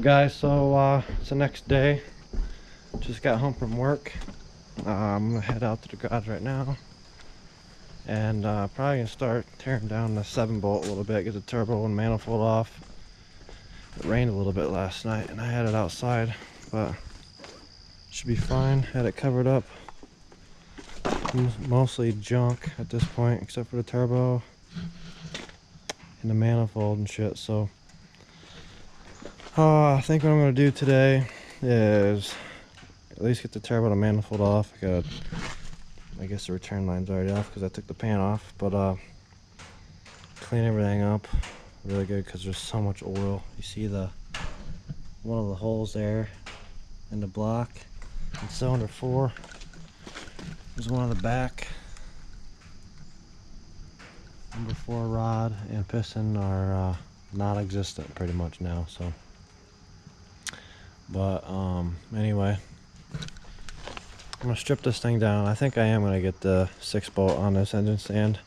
Guys, so it's the next day. Just got home from work. I'm gonna head out to the garage right now and probably gonna start tearing down the 7-bolt a little bit, get the turbo and manifold off. It rained a little bit last night and I had it outside, but should be fine. Had it covered up. Mostly junk at this point, except for the turbo and the manifold and shit. So I think what I'm going to do today is at least get the turbo and manifold off. I guess the return line's already off because I took the pan off, but clean everything up really good because there's so much oil. You see one of the holes there in the block in cylinder 4. There's one on the back. Number 4 rod and piston are non-existent pretty much now. So, but anyway, I'm gonna strip this thing down. I think I am gonna get the 6-bolt on this engine stand.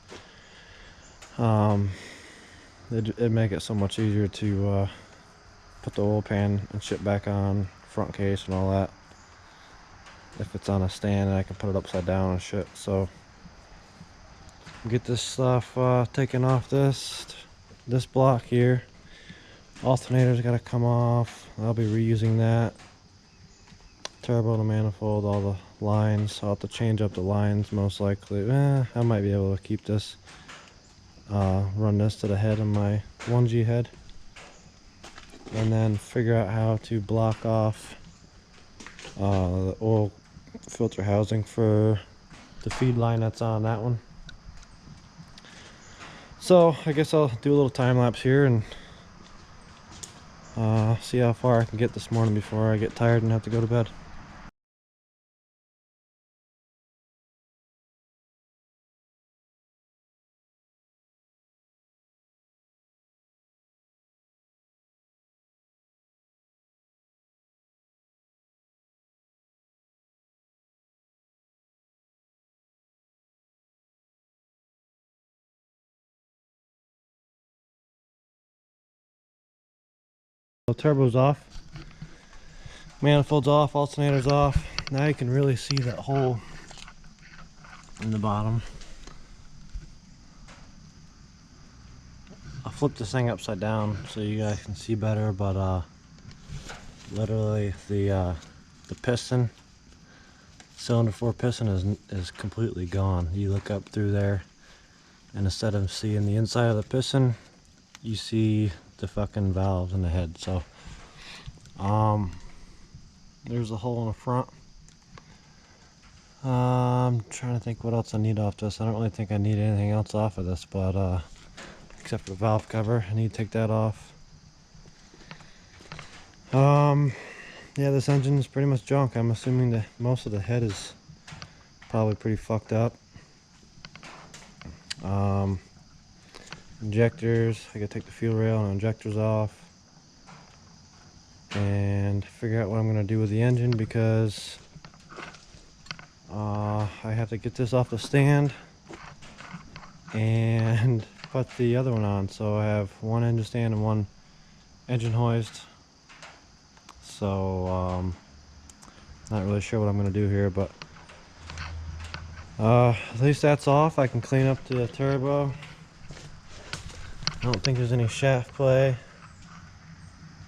It'd make it so much easier to put the oil pan and shit back on, front case and all that. If it's on a stand and I can put it upside down and shit. So get this stuff taken off this block here. Alternator's got to come off. I'll be reusing that. Turbo, the manifold, all the lines. I'll have to change up the lines most likely. I might be able to keep this. Run this to the head of my 1G head. And then figure out how to block off the oil filter housing for the feed line that's on that one. So I guess I'll do a little time lapse here and see how far I can get this morning before I get tired and have to go to bed. The turbo's off, manifold's off, alternator's off. Now you can really see that hole in the bottom. I'll flip this thing upside down so you guys can see better, but literally the piston, cylinder 4 piston is completely gone. You look up through there and instead of seeing the inside of the piston, you see the fucking valves in the head. So there's a hole in the front. I'm trying to think what else I need off this. I don't really think I need anything else off of this, but except for the valve cover, I need to take that off. Yeah, this engine is pretty much junk. I'm assuming that most of the head is probably pretty fucked up. Injectors, I gotta take the fuel rail and injectors off and figure out what I'm gonna do with the engine, because I have to get this off the stand and put the other one on. So I have one engine stand and one engine hoist. So not really sure what I'm gonna do here, but at least that's off. I can clean up the turbo. I don't think there's any shaft play.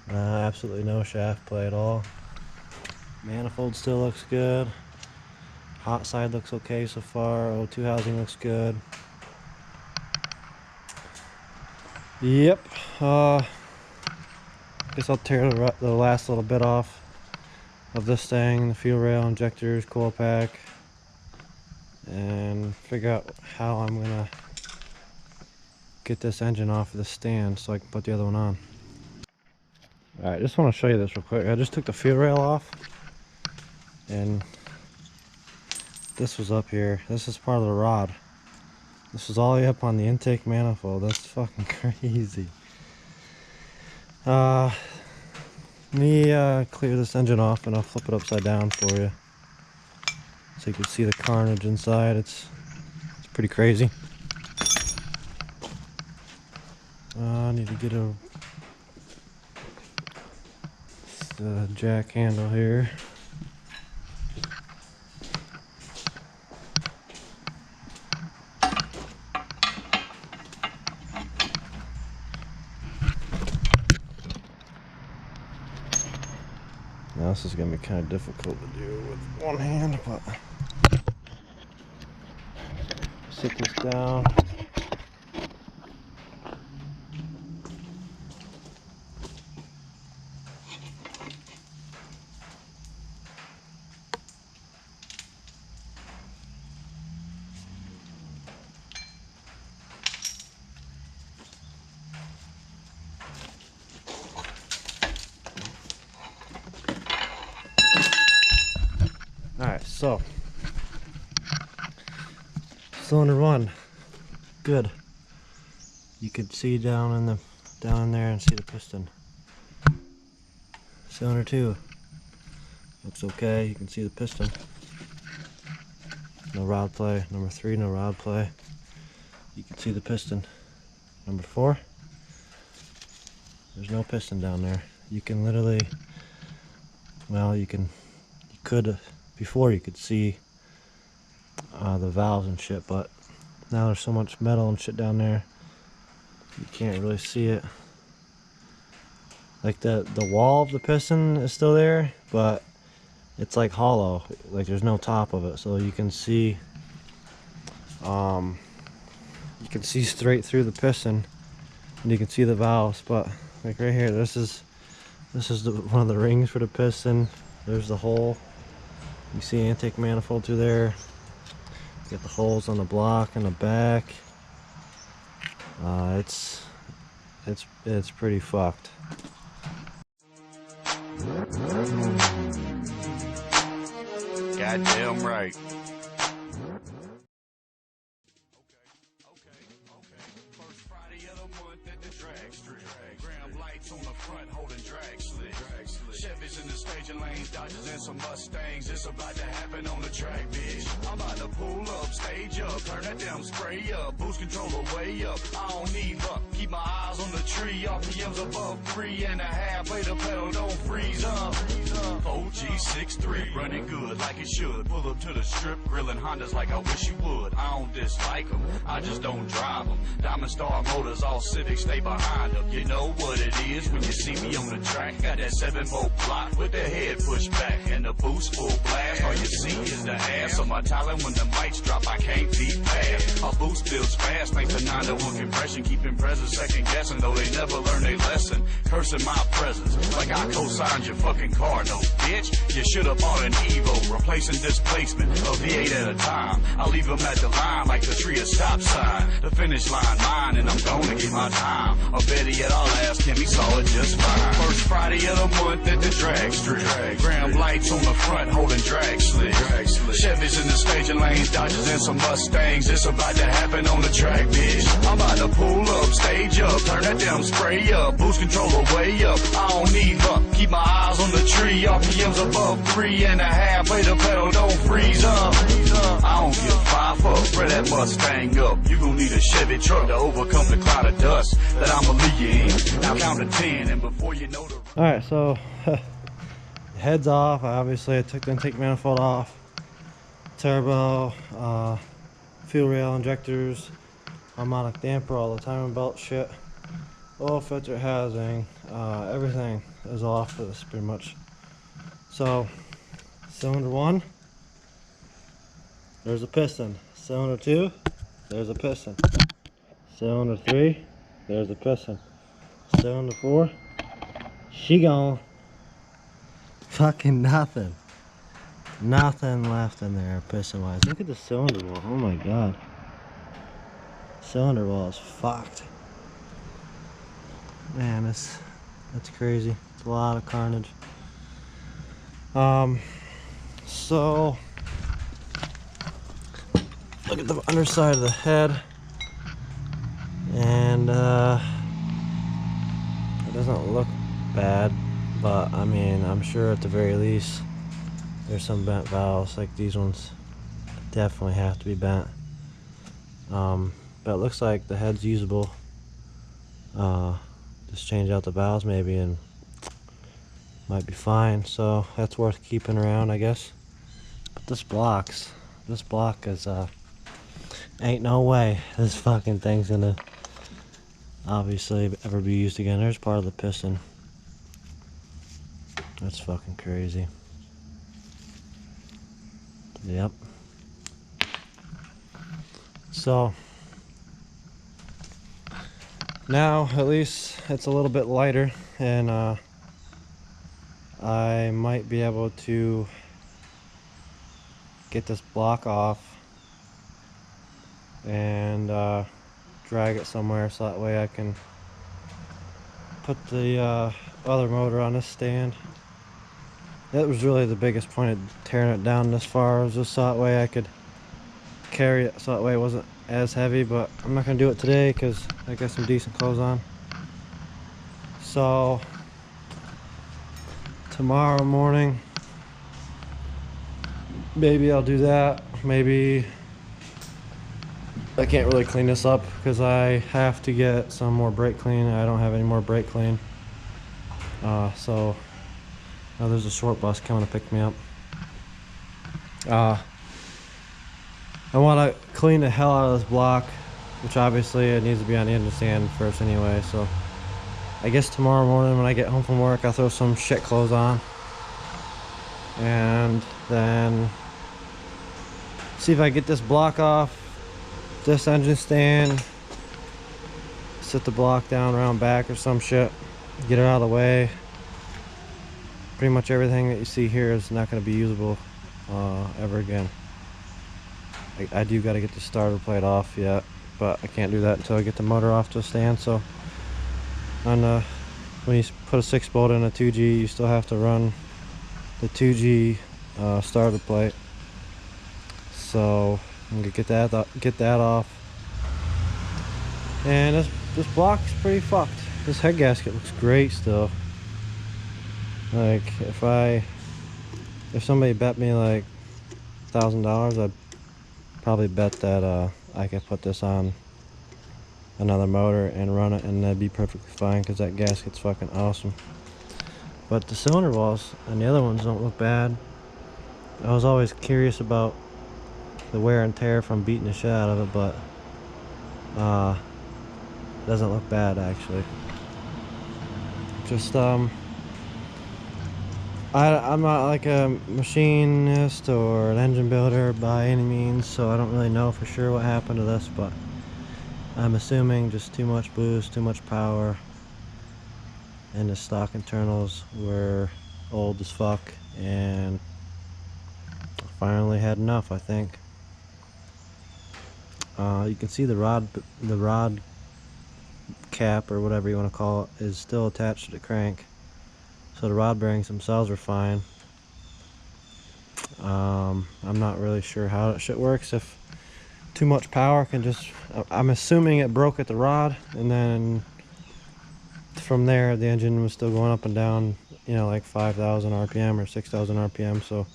Absolutely no shaft play at all. Manifold still looks good. Hot side looks okay so far. O2 housing looks good. Yep. Guess I'll tear the last little bit off of this thing, the fuel rail, injectors, coil pack, and figure out how I'm gonna get this engine off of the stand so I can put the other one on. Alright, just want to show you this real quick. I just took the fuel rail off and this was up here. This is part of the rod. This is all the way up on the intake manifold. That's fucking crazy. Let me clear this engine off and I'll flip it upside down for you so you can see the carnage inside. It's pretty crazy. I need to get a the jack handle here. Now this is going to be kind of difficult to do with one hand, but sit this down. Alright, so cylinder 1, good. You could see down in there and see the piston. Cylinder 2 looks okay. You can see the piston. No rod play. Number 3, no rod play. You can see the piston. Number 4, there's no piston down there. You can literally, well, you could. Before you could see the valves and shit, but now there's so much metal and shit down there you can't really see it. Like the wall of the piston is still there, but it's like hollow, like there's no top of it, so you can see straight through the piston and you can see the valves. But like right here, this is one of the rings for the piston. There's the hole. You see intake manifold through there. You got the holes on the block and the back. It's pretty fucked. Goddamn right. First Friday of the month at the drag strip. Graham lights on the front holding drag slick. Chevys in the staging lanes, Dodgers and some Mustangs. It's about to happen on the track, bitch. I'm about to pull up, stage up, turn that damn spray up, boost controller way up. I don't need luck, keep my eyes on the tree. RPMs above 3.5, play the pedal, don't freeze up. OG63, running good like it should. Pull up to the strip, grilling Hondas like I wish you would. I don't dislike them, I just don't drive them. Diamond Star Motors, all Civics, stay behind them. You know what it is when you see me on the track. Got that 7-volt block with the head pushed back and the boost full blast. All you see is the ass of my talent. When the mics drop, I can't be fast. Our boost builds fast thanks to 9-to-1 compression, keeping present second guessing, though they never learn their lesson. Cursing my presence like I co-signed your fucking car note, bitch. You should've bought an Evo, replacing displacement, a V8 at a time. I leave them at the line like the tree a stop sign. The finish line mine, and I'm gonna get my time. Or better yet, I'll ask him, he saw it just fine. First Friday of the month at the drag strip. Graham lights on the front holding drag slick. Chevys in the staging lanes, Dodgers and some Mustangs. It's about to happen on the track, bitch. I'm about to pull up, stage up, turn that damn spray up, boost controller way up. I don't need luck, keep my eyes on the tree. RPMs above 3.5, play the pedal, don't freeze up. I don't give 5 fuck, spread that Mustang up. You gon' need a Chevy truck to overcome the cloud of dust that I'ma leave you in. Now count to 10, and before you know the... Alright, so head's off. Obviously I took the intake manifold off, turbo, fuel rail injectors, harmonic damper, all the timing belt shit, oil filter housing, everything is off for this pretty much. So cylinder 1, there's a piston. Cylinder 2, there's a piston. Cylinder 3, there's a piston. Cylinder 4, she gone. Fucking nothing. Nothing left in there piston wise. Look at the cylinder wall. Oh my god. Cylinder wall is fucked. Man, that's crazy. It's a lot of carnage. So look at the underside of the head, and it doesn't look bad, but I mean, I'm sure at the very least there's some bent valves. Like these ones definitely have to be bent, but it looks like the head's usable. Just change out the valves maybe and might be fine. So that's worth keeping around, I guess. But this block is ain't no way this fucking thing's gonna obviously ever be used again. There's part of the piston. That's fucking crazy. Yep. So now at least it's a little bit lighter, and I might be able to get this block off and drag it somewhere, so that way I can put the other motor on this stand. That was really the biggest point of tearing it down this far, was just so that way I could carry it, so that way it wasn't as heavy. But I'm not gonna do it today because I got some decent clothes on. So tomorrow morning maybe I'll do that. Maybe I can't really clean this up because I have to get some more brake clean. I don't have any more brake clean. So now there's a short bus coming to pick me up. I want to clean the hell out of this block, which obviously it needs to be on the engine stand first anyway. So I guess tomorrow morning when I get home from work, I'll throw some shit clothes on and then see if I get this block off this engine stand, sit the block down around back or some shit, get it out of the way. Pretty much everything that you see here is not going to be usable ever again. I do got to get the starter plate off yet, but I can't do that until I get the motor off to the stand. So on when you put a 6-bolt in a 2G, you still have to run the 2G starter plate. So I'm gonna get that off. And this block's pretty fucked. This head gasket looks great still. Like if somebody bet me like $1,000, I'd probably bet that I could put this on another motor and run it, and that'd be perfectly fine because that gasket's fucking awesome. But the cylinder walls and the other ones don't look bad. I was always curious about the wear and tear from beating the shit out of it, but it doesn't look bad actually. Just I'm not like a machinist or an engine builder by any means, so I don't really know for sure what happened to this, but I'm assuming just too much boost, too much power, and the stock internals were old as fuck, and I finally had enough, I think. You can see the rod cap, or whatever you want to call it, is still attached to the crank. So the rod bearings themselves are fine. I'm not really sure how that shit works. If too much power can just... I'm assuming it broke at the rod, and then from there the engine was still going up and down, you know, like 5,000 RPM or 6,000 RPM, so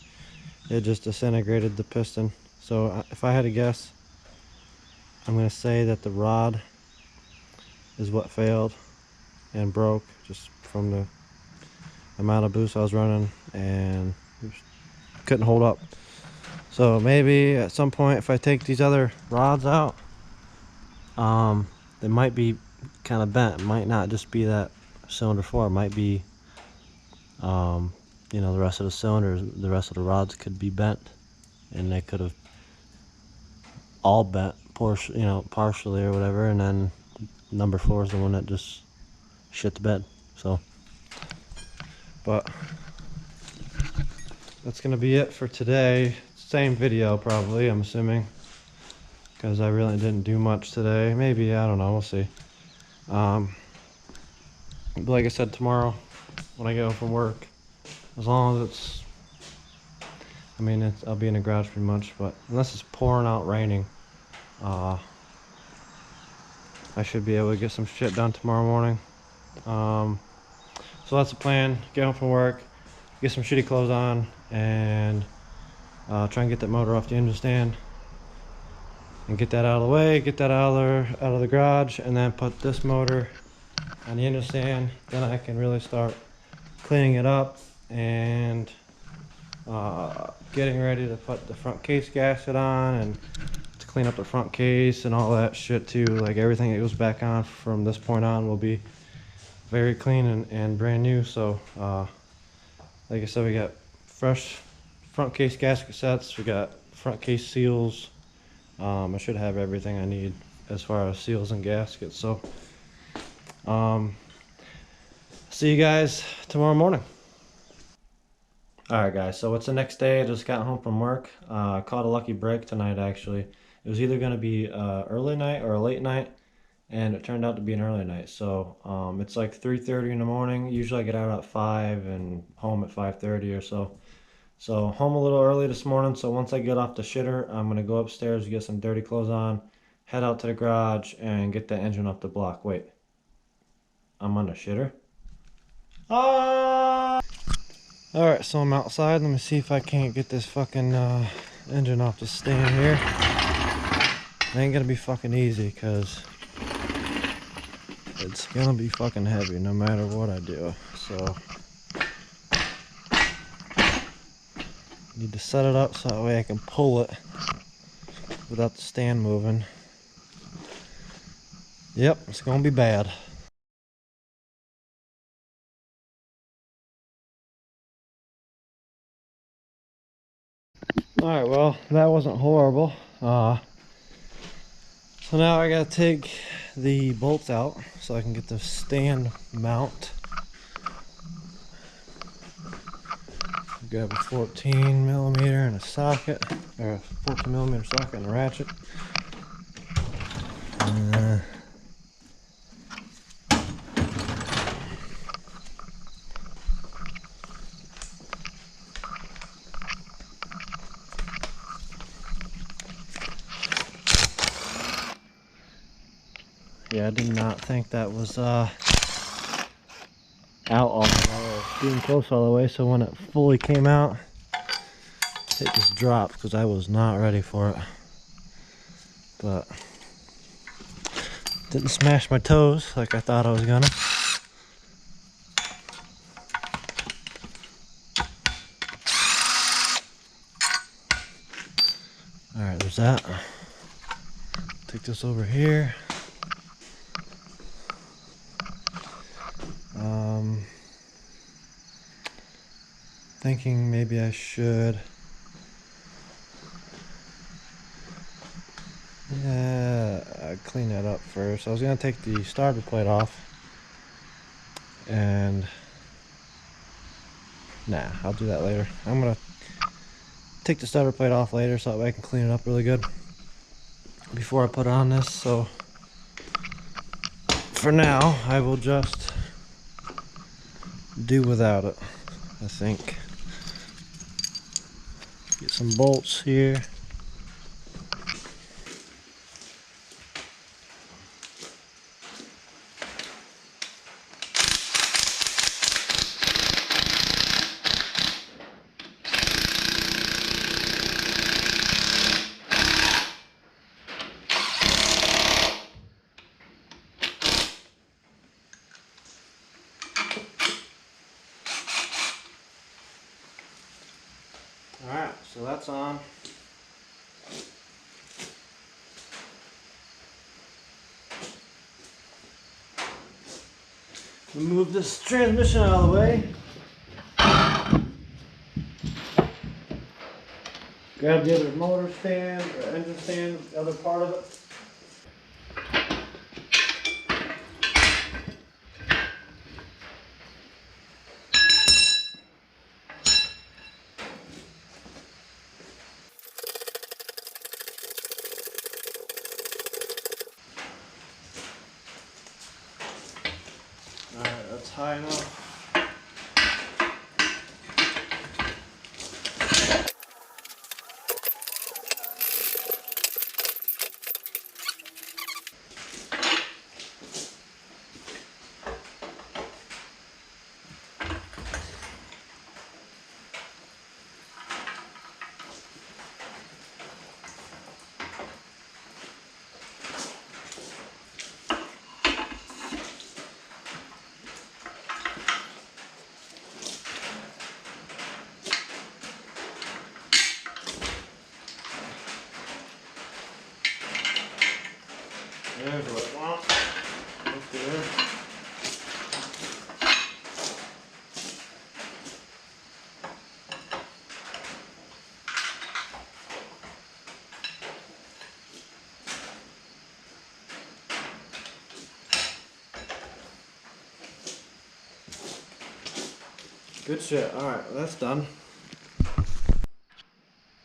it just disintegrated the piston. So if I had to guess, I'm going to say that the rod is what failed and broke just from the amount of boost I was running, and couldn't hold up. So maybe at some point, if I take these other rods out, they might be kind of bent. It might not just be that cylinder 4. It might be you know, the rest of the cylinders, the rest of the rods could be bent, and they could have all bent partially or whatever, and then number 4 is the one that just shit the bed. So, but that's gonna be it for today. Same video probably, I'm assuming, because I really didn't do much today. Maybe, I don't know, we'll see. But like I said, tomorrow when I get home from work, as long as it's, I mean, I'll be in the garage pretty much, but unless it's pouring out raining, I should be able to get some shit done tomorrow morning. So that's the plan. Get home from work, get some shitty clothes on, and try and get that motor off the engine stand and get that out of the way, get that out of the garage, and then put this motor on the engine stand. Then I can really start cleaning it up and getting ready to put the front case gasket on and to clean up the front case and all that shit too. Like everything that goes back on from this point on will be very clean and brand new. So like I said, we got fresh front case gasket sets, we got front case seals. I should have everything I need as far as seals and gaskets. So see you guys tomorrow morning. Alright guys, so it's the next day. I just got home from work. Caught a lucky break tonight actually. It was either going to be early night or a late night, and it turned out to be an early night. So it's like 3:30 in the morning. Usually I get out at 5 and home at 5:30 or so. So home a little early this morning, so once I get off the shitter, I'm going to go upstairs, get some dirty clothes on, head out to the garage, and get the engine off the block. Wait, I'm on the shitter? Ah! Alright, so I'm outside. Let me see if I can't get this fucking engine off the stand here. It ain't gonna be fucking easy, because it's gonna be fucking heavy no matter what I do. So need to set it up so that way I can pull it without the stand moving. Yep, it's gonna be bad. Alright, well, that wasn't horrible. So now I gotta take the bolts out so I can get the stand mount. Grab a 14mm and a socket, or a 14mm socket and a ratchet. Yeah, I did not think that was out all the way, or being close all the way, so when it fully came out, it just dropped because I was not ready for it. But didn't smash my toes like I thought I was gonna. Alright, there's that. Take this over here. Thinking maybe I should I'd clean that up first. I was gonna take the starter plate off, and nah, I'll do that later. I'm gonna take the starter plate off later so that way I can clean it up really good before I put it on this. So for now, I will just do without it, I think. Get some bolts here. Alright, so that's on. Move this transmission out of the way. Grab the other motor stand or engine stand, the other part of it. Alright, that's high enough. There's what I want. Up there. Good shit. Alright, well, that's done.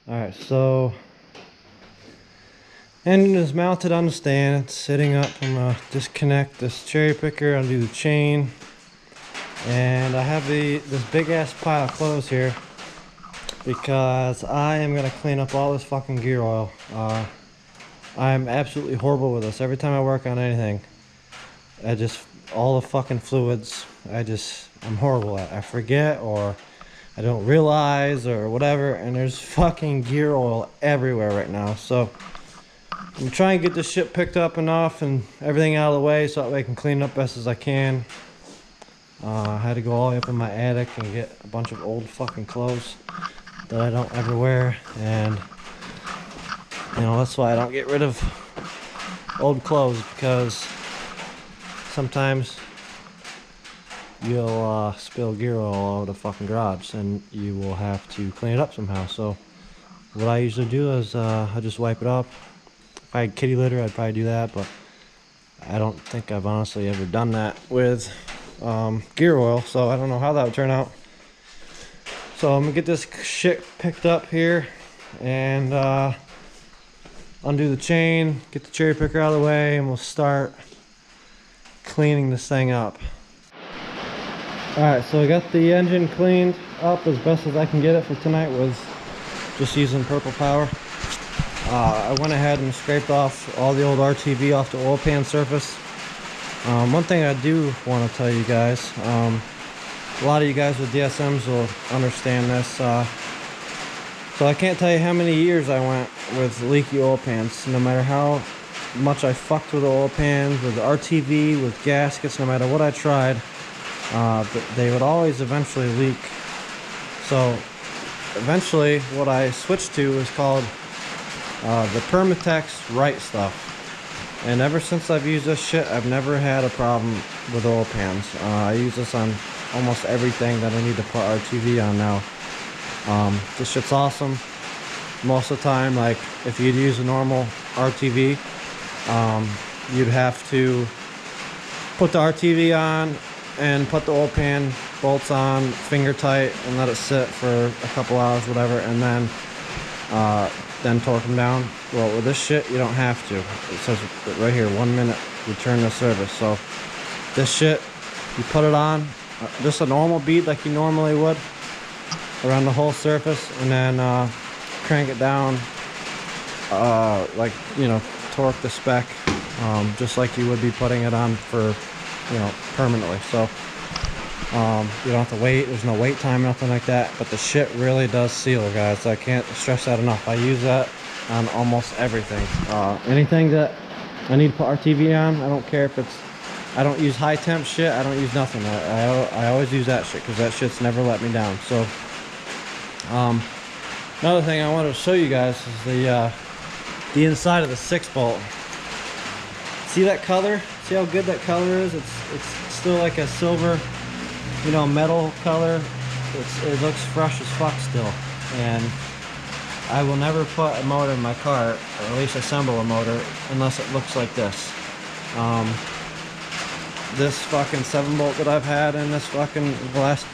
Alright, so engine is mounted on the stand. It's sitting up. I'm gonna disconnect this cherry picker, undo the chain, and I have this big ass pile of clothes here because I am gonna clean up all this fucking gear oil. I'm absolutely horrible with this. Every time I work on anything, all the fucking fluids, I'm horrible at. I forget, or I don't realize, or whatever, and there's fucking gear oil everywhere right now. So I'm trying to get this shit picked up enough and everything out of the way so that way I can clean it up best as I can. I had to go all the way up in my attic and get a bunch of old fucking clothes that I don't ever wear, and you know, that's why I don't get rid of old clothes, because sometimes you'll spill gear oil all over the fucking garage and you will have to clean it up somehow. So what I usually do is I just wipe it up. If I had kitty litter, I'd probably do that, but I don't think I've honestly ever done that with gear oil, so I don't know how that would turn out. So I'm gonna get this shit picked up here and undo the chain, get the cherry picker out of the way, and we'll start cleaning this thing up. Alright, so I got the engine cleaned up as best as I can get it for tonight with just using Purple Power. I went ahead and scraped off all the old RTV off the oil pan surface. One thing I do want to tell you guys, a lot of you guys with DSMs will understand this. So I can't tell you how many years I went with leaky oil pans. No matter how much I fucked with the oil pans, with RTV, with gaskets, no matter what I tried, they would always eventually leak. So eventually what I switched to is called the Permatex Right Stuff. And ever since I've used this shit, I've never had a problem with oil pans. I use this on almost everything that I need to put RTV on now. This shit's awesome. Most of the time, like if you'd use a normal RTV, you'd have to put the RTV on and put the oil pan bolts on finger tight and let it sit for a couple hours, whatever, and then torque them down. Well, with this shit, you don't have to. It says right here, 1 minute, return to service. So this shit, you put it on, just a normal bead like you normally would around the whole surface, and then crank it down, like, you know, torque the spec, just like you would be putting it on for, you know, permanently. So you don't have to wait. There's no wait time, nothing like that. But the shit really does seal, guys. I can't stress that enough. I use that on almost everything. Anything that I need to put RTV on, I don't care if it's, I don't use high temp shit. I don't use nothing. I always use that shit because that shit's never let me down. So another thing I wanted to show you guys is the inside of the 6-bolt. See that color? See how good that color is? It's still like a silver, you know, metal color. It looks fresh as fuck still. And I will never put a motor in my car, or at least assemble a motor, unless it looks like this. This fucking 7-bolt that I've had in this fucking the last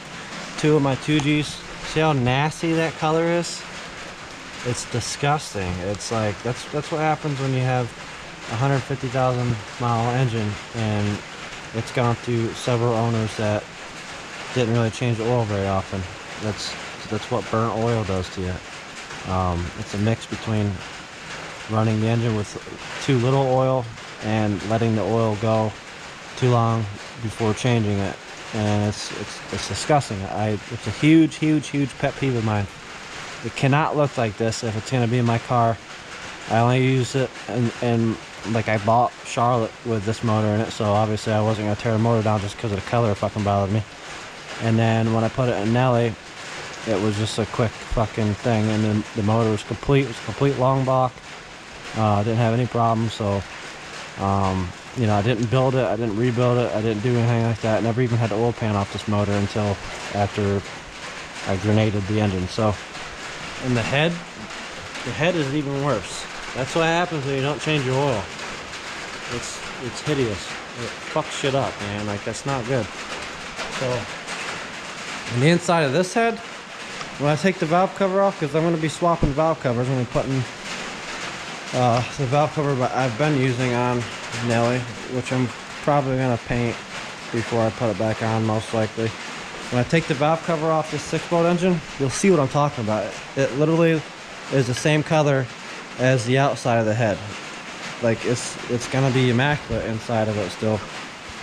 two of my 2Gs. See how nasty that color is? It's disgusting. It's like, that's what happens when you have a 150,000 mile engine and it's gone through several owners that didn't really change the oil very often. That's what burnt oil does to you. It's a mix between running the engine with too little oil and letting the oil go too long before changing it, and it's disgusting. It's a huge pet peeve of mine. It cannot look like this if it's gonna be in my car. I only use it and like I bought Charlotte with this motor in it, so obviously I wasn't gonna tear the motor down just because of the color. It fucking bothered me. And then when I put it in Nelly, it was just a quick fucking thing, and then the motor was complete. It was a complete long block. Didn't have any problems. So You know, I didn't build it, I didn't rebuild it, I didn't do anything like that. I never even had the oil pan off this motor until after I grenaded the engine. So, and the head is even worse. That's what happens when you don't change your oil. It's hideous. It fucks shit up, man. Like, that's not good. So, on the inside of this head, when I take the valve cover off, because I'm going to be swapping valve covers, I'm going to be putting the valve cover I've been using on Nelly, which I'm probably going to paint before I put it back on, most likely. When I take the valve cover off this 6-bolt engine, you'll see what I'm talking about. It literally is the same color as the outside of the head. Like, it's gonna be immaculate inside of it still.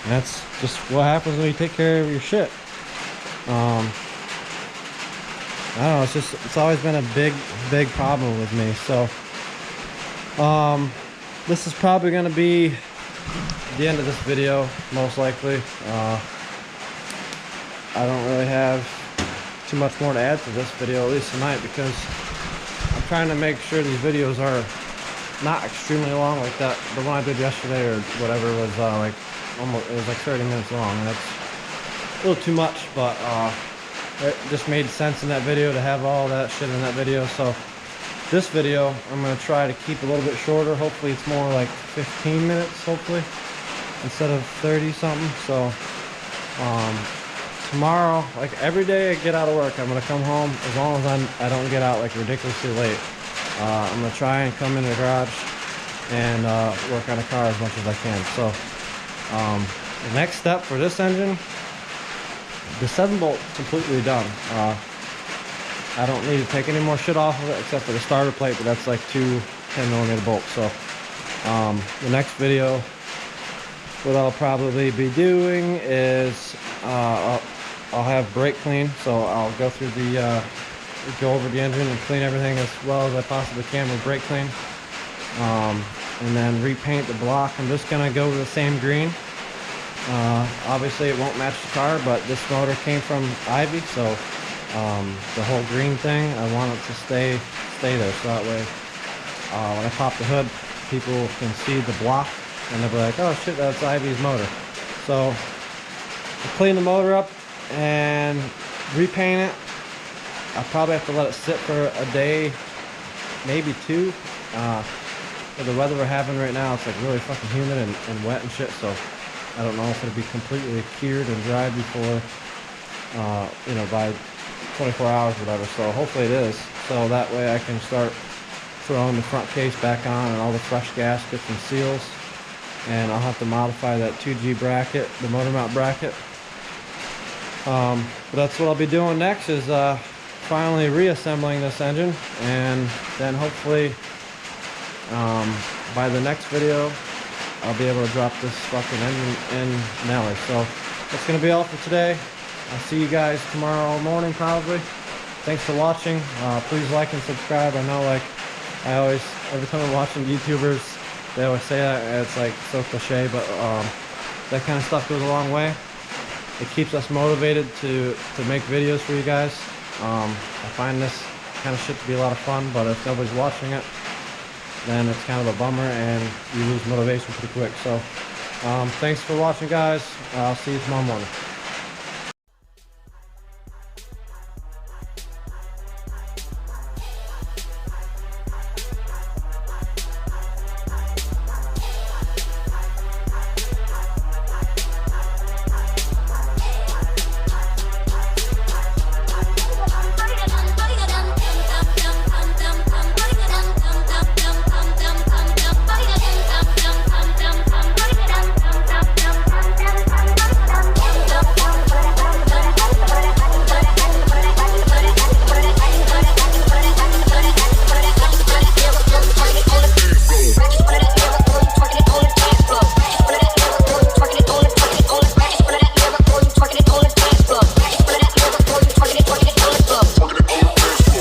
And that's just what happens when you take care of your shit. I don't know, it's always been a big problem with me. So this is probably gonna be the end of this video, most likely. I don't really have too much more to add to this video, at least tonight, because I'm trying to make sure these videos are not extremely long like that. The one I did yesterday or whatever was like almost, it was like 30 minutes long, and that's a little too much, but it just made sense in that video to have all that shit in that video. So this video I'm going to try to keep a little bit shorter. Hopefully it's more like 15 minutes, hopefully, instead of 30 something. So tomorrow, like every day I get out of work, I'm going to come home, as long as I don't get out like ridiculously late. I'm going to try and come in the garage and work on a car as much as I can. So the next step for this engine, the 7-bolt is completely done. I don't need to take any more shit off of it except for the starter plate, but that's like 2 10mm bolts. So the next video, what I'll probably be doing is I'll have brake clean, so I'll go through the go over the engine and clean everything as well as I possibly can with brake clean, and then repaint the block. I'm just gonna go with the same green. Obviously it won't match the car, but this motor came from Ivy, so the whole green thing, I want it to stay there, so that way when I pop the hood, people can see the block and they'll be like, oh shit, that's Ivy's motor. So I'll clean the motor up and repaint it. I'll probably have to let it sit for a day, maybe 2. For the weather we're having right now, it's like really fucking humid and wet and shit, so I don't know if it'll be completely cured and dry before, you know, by 24 hours or whatever. So hopefully it is, so that way I can start throwing the front case back on and all the fresh gaskets and seals. And I'll have to modify that 2G bracket, the motor mount bracket. But that's what I'll be doing next, is finally reassembling this engine, and then hopefully by the next video I'll be able to drop this fucking engine in Nelly. So that's gonna be all for today. I'll see you guys tomorrow morning probably. Thanks for watching. Please like and subscribe. I know, like, I always, every time I'm watching YouTubers, they always say that, and it's like so cliche, but that kind of stuff goes a long way. It keeps us motivated to make videos for you guys. I find this kind of shit to be a lot of fun, but if nobody's watching it, then it's kind of a bummer and you lose motivation pretty quick. So thanks for watching, guys. I'll see you tomorrow morning.